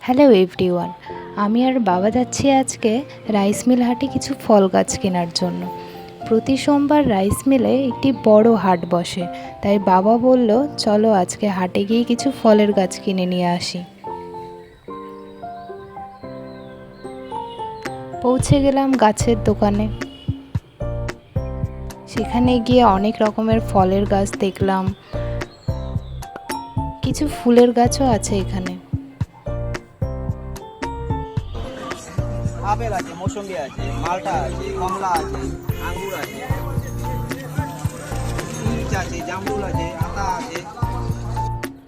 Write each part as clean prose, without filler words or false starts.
Hello everyone, আমি আর বাবা যাচ্ছি আজকে রাইস মিল হাটে কিছু ফল গাছ কেনার জন্য। প্রতি সোমবার রাইস মিলে একটি বড় হাট বসে, তাই বাবা বলল চলো আজকে হাটে গিয়ে কিছু ফলের গাছ কিনে নিয়ে আসি। পৌঁছে গেলাম গাছের দোকানে। সেখানে গিয়ে অনেক রকমের ফলের গাছ দেখলাম, কিছু ফুলের গাছও আছে এখানে। আপেল আছে, মৌসুমী আছে, মালটা আছে, কমলা আছে, আঙ্গুর আছে, পিচ আছে, জামরুল আছে, আতা আছে।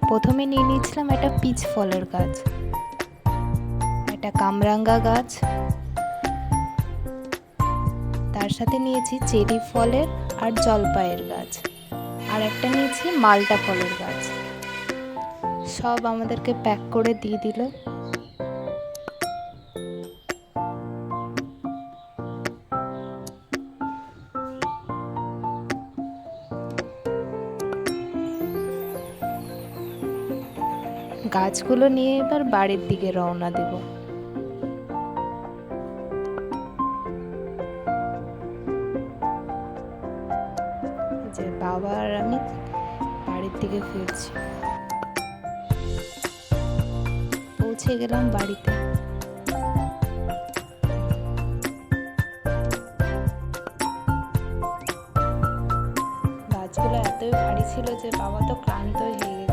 প্রথমে নিয়ে নিয়েছিলাম একটা পিচ ফলের গাছ, একটা কামরাঙ্গা গাছ, তার সাথে নিয়েছি চেরি ফলের আর জলপাইয়ের গাছ, আর একটা নিয়েছি মালটা ফলের গাছ। সব আমাদেরকে প্যাক করে দিয়ে দিল। গাছগুলো নিয়ে এবার বাড়ির দিকে রওনা দেব। যে বাবা আর আমি বাড়ির দিকে ফিরছি। পৌঁছে গেলাম বাড়িতে। গাছগুলো এতই ভারী ছিল যে বাবা তো ক্লান্ত হয়ে গেছে।